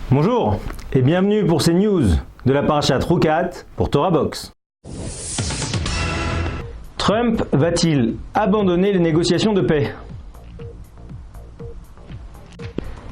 Bonjour et bienvenue pour ces news de la parashat Rukat pour Torah Box. Trump va-t-il abandonner les négociations de paix?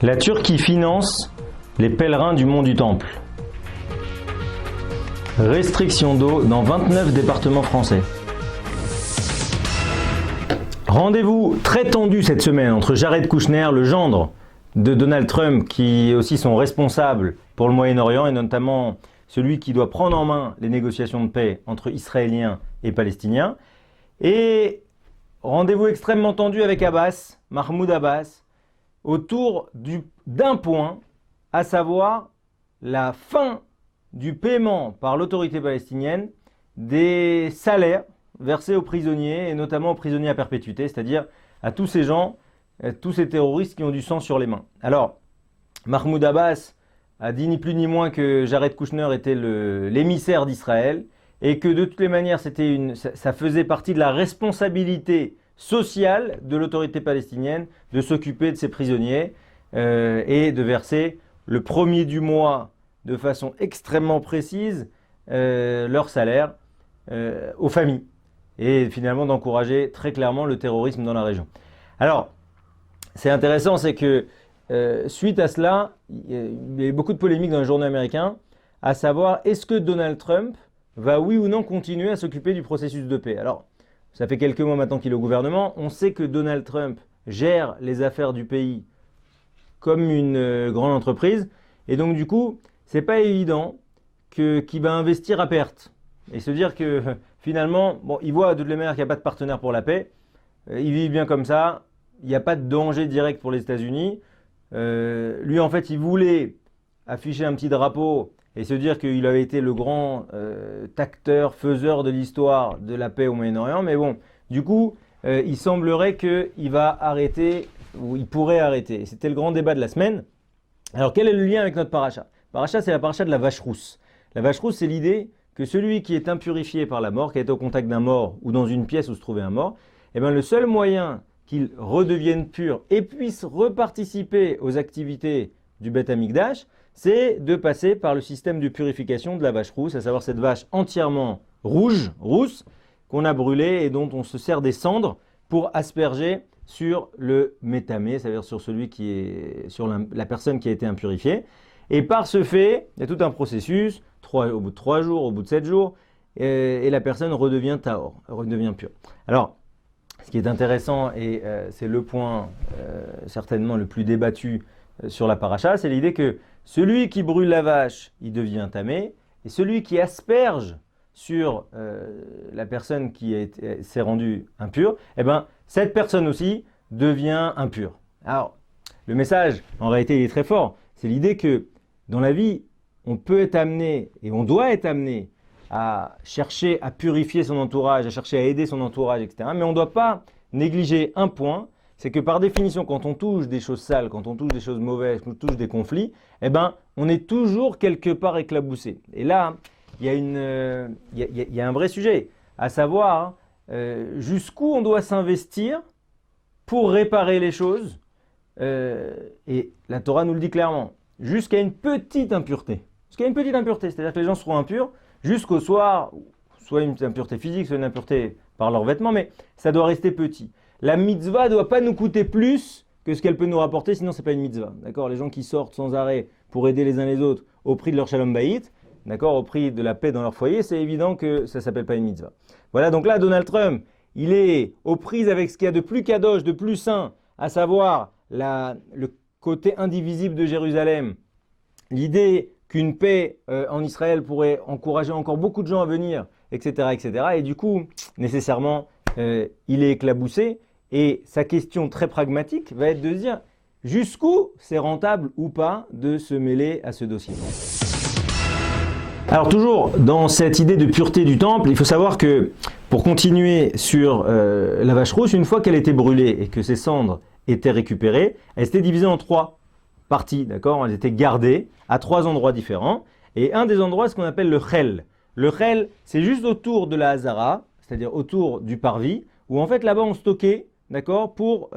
La Turquie finance les pèlerins du mont du Temple. Restriction d'eau dans 29 départements français. Rendez-vous très tendu cette semaine entre Jared Kushner, le gendre de Donald Trump, qui est aussi son responsable pour le Moyen-Orient et notamment celui qui doit prendre en main les négociations de paix entre Israéliens et Palestiniens. Et rendez-vous extrêmement tendu avec Abbas, Mahmoud Abbas, autour d'un point, à savoir la fin du paiement par l'autorité palestinienne des salaires versés aux prisonniers et notamment aux prisonniers à perpétuité, c'est-à-dire à tous ces gens, tous ces terroristes qui ont du sang sur les mains. Alors, Mahmoud Abbas a dit ni plus ni moins que Jared Kushner était l'émissaire d'Israël et que de toutes les manières, ça faisait partie de la responsabilité sociale de l'autorité palestinienne de s'occuper de ces prisonniers et de verser le premier du mois de façon extrêmement précise leur salaire aux familles et finalement d'encourager très clairement le terrorisme dans la région. Alors, c'est intéressant, c'est que suite à cela, il y a eu beaucoup de polémiques dans les journaux américains, à savoir est-ce que Donald Trump va oui ou non continuer à s'occuper du processus de paix. Alors, ça fait quelques mois maintenant qu'il est au gouvernement, on sait que Donald Trump gère les affaires du pays comme une grande entreprise, et donc du coup, c'est pas évident qu'il va investir à perte. Et se dire que finalement, bon, il voit de toutes les manières qu'il n'y a pas de partenaire pour la paix, il vit bien comme ça, il n'y a pas de danger direct pour les États-Unis. Lui, en fait, il voulait afficher un petit drapeau et se dire qu'il avait été le grand tacteur, faiseur de l'histoire de la paix au Moyen-Orient. Mais bon, du coup, il semblerait qu'il va arrêter, ou il pourrait arrêter. C'était le grand débat de la semaine. Alors, quel est le lien avec notre paracha? Paracha, c'est la paracha de la vache rousse. La vache rousse, c'est l'idée que celui qui est impurifié par la mort, qui est au contact d'un mort ou dans une pièce où se trouvait un mort, eh bien, le seul moyen qu'il redevienne pur et puisse reparticiper aux activités du Beth Amikdash, c'est de passer par le système de purification de la vache rousse, à savoir cette vache entièrement rousse, qu'on a brûlée et dont on se sert des cendres pour asperger sur le métamé, c'est-à-dire sur la personne qui a été impurifiée. Et par ce fait, il y a tout un processus, au bout de 3 jours, au bout de 7 jours, et la personne redevient tahor, redevient pure. Alors, ce qui est intéressant, et c'est le point certainement le plus débattu sur la paracha, c'est l'idée que celui qui brûle la vache, il devient tamé, et celui qui asperge sur la personne qui s'est rendue impure, eh ben, cette personne aussi devient impure. Alors, le message, en réalité, il est très fort. C'est l'idée que dans la vie, on peut être amené, et on doit être amené, à chercher à purifier son entourage, à chercher à aider son entourage, etc. Mais on ne doit pas négliger un point, c'est que par définition, quand on touche des choses sales, quand on touche des choses mauvaises, quand on touche des conflits, eh ben, on est toujours quelque part éclaboussé. Et là, il y a un vrai sujet, à savoir jusqu'où on doit s'investir pour réparer les choses. Et la Torah nous le dit clairement, jusqu'à une petite impureté. Jusqu'à une petite impureté, c'est-à-dire que les gens seront impurs jusqu'au soir, soit une impureté physique, soit une impureté par leurs vêtements, mais ça doit rester petit. La mitzvah ne doit pas nous coûter plus que ce qu'elle peut nous rapporter, sinon ce n'est pas une mitzvah. D'accord ? Les gens qui sortent sans arrêt pour aider les uns les autres au prix de leur shalom bayit, d'accord, au prix de la paix dans leur foyer, c'est évident que ça ne s'appelle pas une mitzvah. Voilà, donc là, Donald Trump, il est aux prises avec ce qu'il y a de plus kadosh, de plus saint, à savoir le côté indivisible de Jérusalem, l'idée qu'une paix en Israël pourrait encourager encore beaucoup de gens à venir, etc., etc. Et du coup, nécessairement, il est éclaboussé. Et sa question très pragmatique va être de se dire jusqu'où c'est rentable ou pas de se mêler à ce dossier. Alors toujours dans cette idée de pureté du temple, il faut savoir que pour continuer sur la vache rousse, une fois qu'elle était brûlée et que ses cendres étaient récupérées, elle s'était divisée en 3 parties, d'accord ? Elles étaient gardées à 3 endroits différents. Et un des endroits, c'est ce qu'on appelle le chel. Le chel, c'est juste autour de la hazara, c'est-à-dire autour du parvis, où en fait là-bas on stockait, d'accord, pour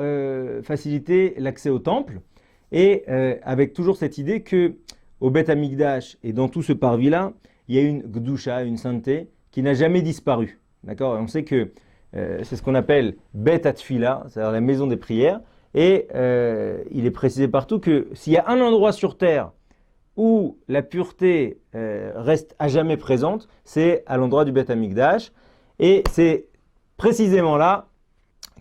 faciliter l'accès au temple. Et avec toujours cette idée que au Beth Amikdash et dans tout ce parvis-là, il y a une Gdusha, une sainteté qui n'a jamais disparu. D'accord? Et on sait que c'est ce qu'on appelle Bet Atfila, c'est-à-dire la maison des prières. Et il est précisé partout que s'il y a un endroit sur terre où la pureté reste à jamais présente, c'est à l'endroit du Beth Amikdash. Et c'est précisément là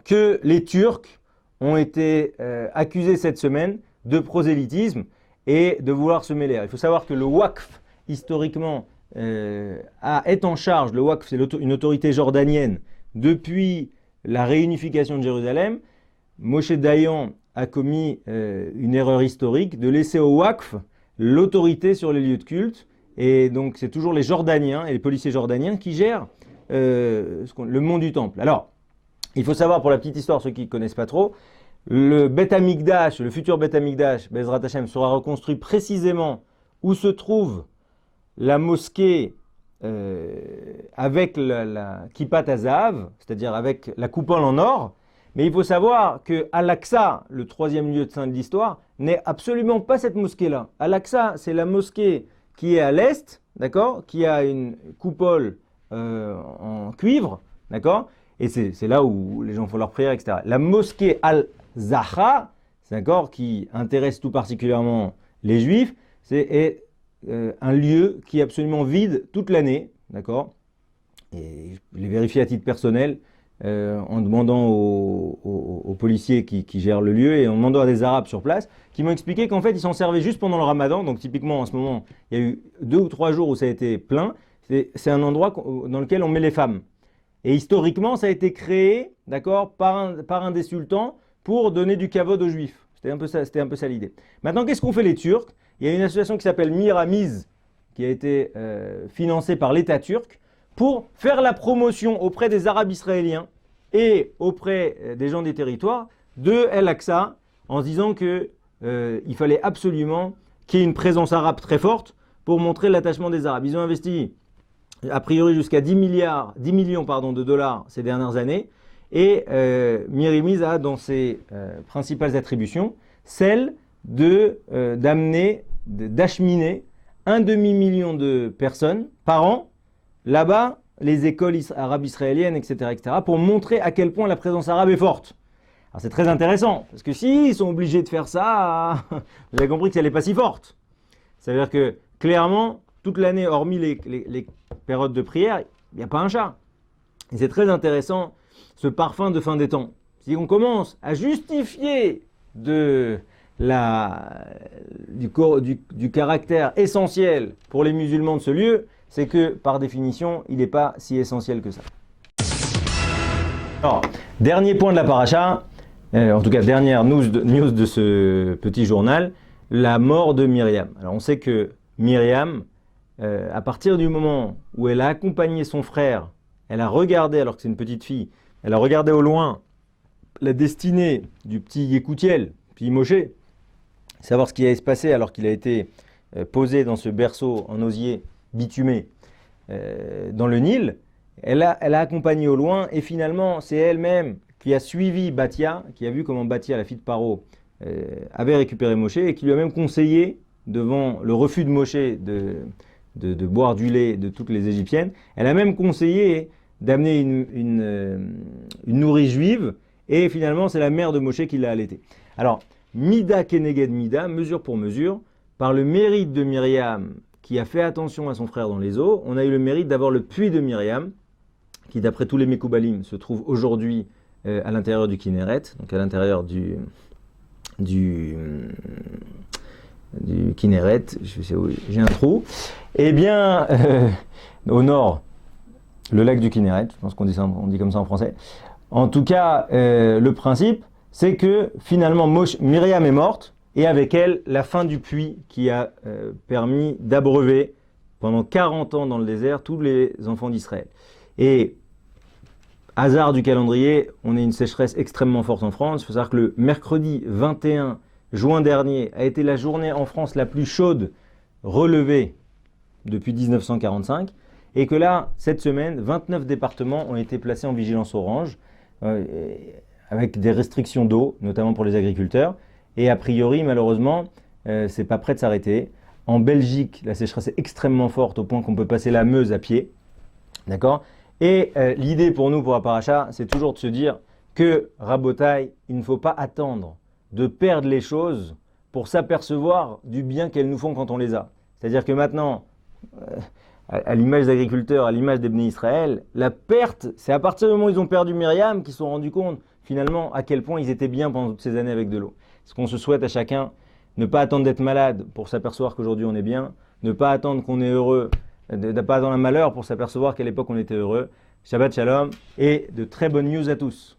que les Turcs ont été accusés cette semaine de prosélytisme et de vouloir se mêler. Il faut savoir que le Waqf, historiquement, est en charge, le Waqf, c'est une autorité jordanienne, depuis la réunification de Jérusalem. Moshe Dayan a commis une erreur historique de laisser au Waqf l'autorité sur les lieux de culte. Et donc, c'est toujours les Jordaniens et les policiers jordaniens qui gèrent le mont du Temple. Alors, il faut savoir, pour la petite histoire, ceux qui ne connaissent pas trop, le Beth Amikdash, le futur Beth Amikdash, Bezrat Hashem, sera reconstruit précisément où se trouve la mosquée avec la Kippat Hazahav, c'est-à-dire avec la coupole en or. Mais il faut savoir que Al-Aqsa, le troisième lieu de saint de l'histoire, n'est absolument pas cette mosquée-là. Al-Aqsa, c'est la mosquée qui est à l'est, d'accord, qui a une coupole en cuivre, d'accord, et c'est là où les gens font leur prière, etc. La mosquée Al-Zahra, d'accord, qui intéresse tout particulièrement les Juifs, c'est un lieu qui est absolument vide toute l'année, d'accord. Et je l'ai vérifié à titre personnel en demandant aux policiers qui gèrent le lieu et en demandant à des Arabes sur place qui m'ont expliqué qu'en fait ils s'en servaient juste pendant le Ramadan. Donc typiquement en ce moment, il y a eu 2 ou 3 jours où ça a été plein. C'est un endroit dans lequel on met les femmes. Et historiquement, ça a été créé, d'accord, par un des sultans pour donner du kavod aux Juifs. C'était un peu ça l'idée. Maintenant, qu'est-ce qu'ont fait les Turcs? Il y a une association qui s'appelle Miramiz, qui a été financée par l'État turc, pour faire la promotion auprès des Arabes israéliens et auprès des gens des territoires de El-Aqsa, en se disant qu'il fallait absolument qu'il y ait une présence arabe très forte pour montrer l'attachement des Arabes. Ils ont investi a priori jusqu'à 10 millions de dollars ces dernières années, et Miramiz a dans ses principales attributions celle d'acheminer 1,5 million de personnes par an là-bas, les écoles arabes israéliennes, etc., pour montrer à quel point la présence arabe est forte. Alors c'est très intéressant, parce que s'ils sont obligés de faire ça, vous avez compris que ça n'est pas si forte. Ça veut dire que, clairement, toute l'année, hormis les périodes de prière, il n'y a pas un chat. Et c'est très intéressant, ce parfum de fin des temps. Si on commence à justifier du caractère essentiel pour les musulmans de ce lieu, c'est que, par définition, il n'est pas si essentiel que ça. Alors, dernier point de la paracha, en tout cas dernière news de ce petit journal, la mort de Myriam. Alors on sait que Myriam, à partir du moment où elle a accompagné son frère, elle a regardé, alors que c'est une petite fille, elle a regardé au loin la destinée du petit Yécoutiel, puis Moshe, savoir ce qui allait se passer alors qu'il a été posé dans ce berceau en osier bitumé dans le Nil. Elle a accompagné au loin et finalement c'est elle-même qui a suivi Bathia, qui a vu comment Bathia, la fille de Paro, avait récupéré Moshe et qui lui a même conseillé, devant le refus de Moshe de boire du lait de toutes les Égyptiennes, elle a même conseillé d'amener une nourrice juive et finalement c'est la mère de Moshe qui l'a allaité. Alors, Mida Keneged Mida, mesure pour mesure, par le mérite de Myriam qui a fait attention à son frère dans les eaux, on a eu le mérite d'avoir le puits de Myriam, qui d'après tous les Mekoubalim se trouve aujourd'hui à l'intérieur du Kinneret, donc à l'intérieur du Kinneret, je sais où j'ai un trou, et bien au nord, le lac du Kinneret, je pense qu'on dit comme ça en français. En tout cas, le principe, c'est que finalement Myriam est morte, et avec elle, la fin du puits qui a permis d'abreuver pendant 40 ans dans le désert tous les enfants d'Israël. Et hasard du calendrier, on a une sécheresse extrêmement forte en France. Il faut savoir que le mercredi 21 juin dernier a été la journée en France la plus chaude relevée depuis 1945. Et que là, cette semaine, 29 départements ont été placés en vigilance orange, avec des restrictions d'eau, notamment pour les agriculteurs. Et a priori, malheureusement, c'est pas prêt de s'arrêter. En Belgique, la sécheresse est extrêmement forte au point qu'on peut passer la Meuse à pied. D'accord? Et l'idée pour nous, pour Aparacha, c'est toujours de se dire que, Rabotai, il ne faut pas attendre de perdre les choses pour s'apercevoir du bien qu'elles nous font quand on les a. C'est-à-dire que maintenant, à l'image des agriculteurs, à l'image des Bnei Israël, la perte, c'est à partir du moment où ils ont perdu Myriam qu'ils se sont rendus compte finalement à quel point ils étaient bien pendant toutes ces années avec de l'eau. Ce qu'on se souhaite à chacun, ne pas attendre d'être malade pour s'apercevoir qu'aujourd'hui on est bien, ne pas attendre qu'on est heureux, ne pas attendre un malheur pour s'apercevoir qu'à l'époque on était heureux. Shabbat Shalom et de très bonnes news à tous.